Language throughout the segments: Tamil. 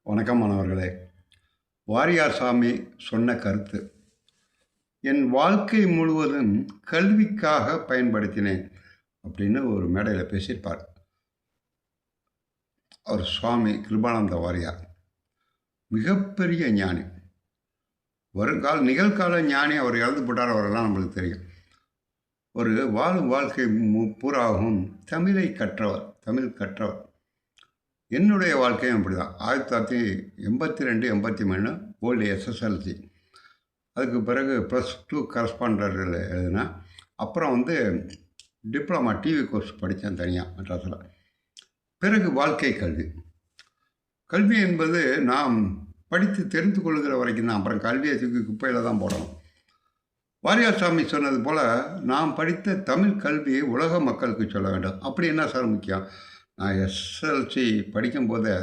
வணக்கம் மாணவர்களே. வாரியார் சாமி சொன்ன கருத்து, என் வாழ்க்கை முழுவதும் கல்விக்காக பயன்படுத்தினேன் அப்படின்னு ஒரு மேடையில் பேசியிருப்பார். அவர் சுவாமி கிருபானந்த வாரியார் மிகப்பெரிய ஞானி, நிகழ்கால ஞானி. அவர் இறந்து போட்டார், அவரெல்லாம் நம்மளுக்கு தெரியும். ஒரு வாழும் வாழ்க்கை பூராகவும் தமிழை கற்றவர், தமிழ் கற்றவர். என்னுடைய வாழ்க்கையும் அப்படி தான். 1982, 83 ஓல்டு எஸ்எஸ்எல்சி. அதுக்கு பிறகு +2 கரஸ்பாண்டரில் எழுதினேன். அப்புறம் டிப்ளமா டிவி கோர்ஸ் படித்தேன் தனியாக மெட்ராஸில். பிறகு வாழ்க்கை கல்வி. கல்வி என்பது நாம் படித்து தெரிந்து கொள்கிற வரைக்கும் தான். அப்புறம் கல்வியை தூக்கி குப்பையில் தான் போடணும். வாரியார் சாமி சொன்னது போல், நாம் படித்த தமிழ் கல்வியை உலக மக்களுக்கு சொல்ல வேண்டும். அப்படி என்ன சார் முக்கியம்? நான் எஸ்எல்சி படிக்கும்போதே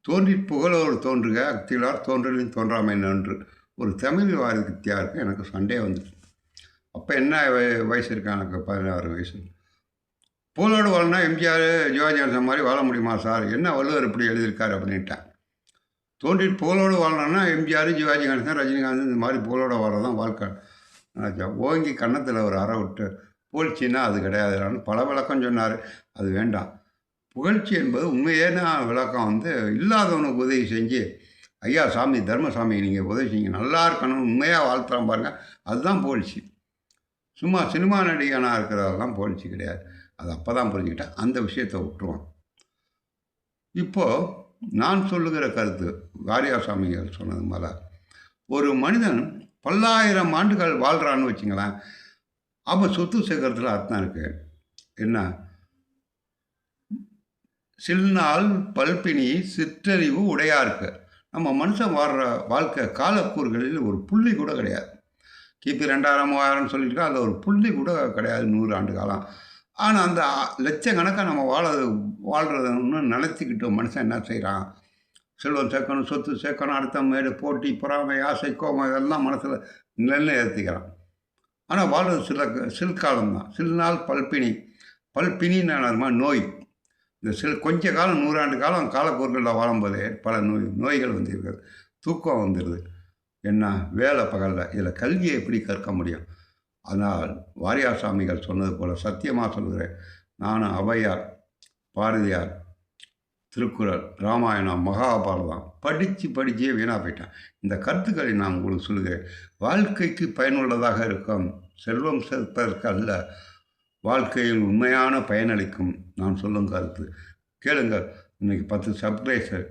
தோன்றி புகழோடு தோன்றுக அக்திலார் தோன்றலின் தோன்றாமை நன்று ஒரு தமிழ் வாரித்தியாருக்கு எனக்கு சண்டே வந்துச்சு. அப்போ என்ன வயசு இருக்கா? எனக்கு 16 வயசு. புகழோடு வாழனா எம்ஜிஆர் சிவாஜி மாதிரி வாழ முடியுமா சார்? என்ன வள்ளுவர் இப்படி எழுதியிருக்காரு அப்படின்ட்டேன். தோன்றி புகழோடு வாழணும்னா எம்ஜிஆர், சிவாஜி கணேசன், ரஜினிகாந்த் இந்த மாதிரி புகழோடு வாழதான் வாழ்க்கை. ஓங்கி கன்னத்தில் ஒரு அறை விட்டு, புகழ்ச்சின்னா அது கிடையாதுன்னு பல விளக்கம் சொன்னார். அது வேண்டாம். புகழ்ச்சி என்பது உண்மையான விளக்கம். இல்லாதவனுக்கு உதவி செஞ்சு, ஐயா சாமி தர்மசாமி நீங்கள் உதவி செய்யுங்க, நல்லா இருக்கணும், உண்மையாக வாழ்த்துறான் பாருங்கள், அதுதான் புகழ்ச்சி. சும்மா சினிமா நடிகனாக இருக்கிறதெல்லாம் புகழ்ச்சி கிடையாது. அது அப்போ தான் புரிஞ்சுக்கிட்டேன். அந்த விஷயத்தை விட்டுருவான். இப்போது நான் சொல்லுகிற கருத்து, வாரியார் சாமிகள் சொன்னது போல, ஒரு மனிதன் பல்லாயிரம் ஆண்டுகள் வாழ்கிறான்னு வச்சுங்களேன், அப்போ சொத்து சேர்க்கறதுல அர்த்தம் இருக்குது. என்ன? சில்நாள் பல்பினி சிற்றறிவு உடையாருக்கு. நம்ம மனுஷன் வாழ்கிற வாழ்க்கை காலக்கூறுகளில் ஒரு புள்ளி கூட கிடையாது. கிபி 2000 3000 சொல்லியிருக்கா, அதில் ஒரு புள்ளி கூட கிடையாது. 100 ஆண்டு காலம். ஆனால் அந்த லட்சக்கணக்காக நம்ம வாழ்கிறதுன்னு நினச்சிக்கிட்டோம். மனுஷன் என்ன செய்கிறான்? செல்வம் சேர்க்கணும், சொத்து சேர்க்கணும், அடுத்த மேடு, போட்டி, பொறாமை, ஆசை, கோபம் இதெல்லாம் மனசில் நிலை ஏற்றிக்கிறான். ஆனால் வாழ்கிறது சில்காலம்தான். சில்நாள் பல்பினி. பல்பினின்னு நோய். இந்த கொஞ்ச காலம் 100 ஆண்டு காலம் காலக்கூறுகளில் வாழும்போதே பல நோய்கள் வந்துருக்குது. தூக்கம் வந்துடுது. என்ன? வேலை பகலில். இதில் கல்வியை எப்படி கற்க முடியும்? அதனால் வாரியார் சாமிகள் சொன்னது போல் சத்தியமாக சொல்கிறேன். நானும் ஔவையார், பாரதியார், திருக்குறள், ராமாயணம், மகாபாரதம் படித்தே வீணாக போயிட்டேன். இந்த கருத்துக்களை நான் உங்களுக்கு சொல்கிறேன். வாழ்க்கைக்கு பயனுள்ளதாக இருக்கும். செல்வம் சேர்ப்பதற்கு அல்ல, வாழ்க்கையில் உண்மையான பயனளிக்கும் நான் சொல்லும் கருத்து. கேளுங்கள். இன்றைக்கி 10 சப்ஸ்கிரைபர்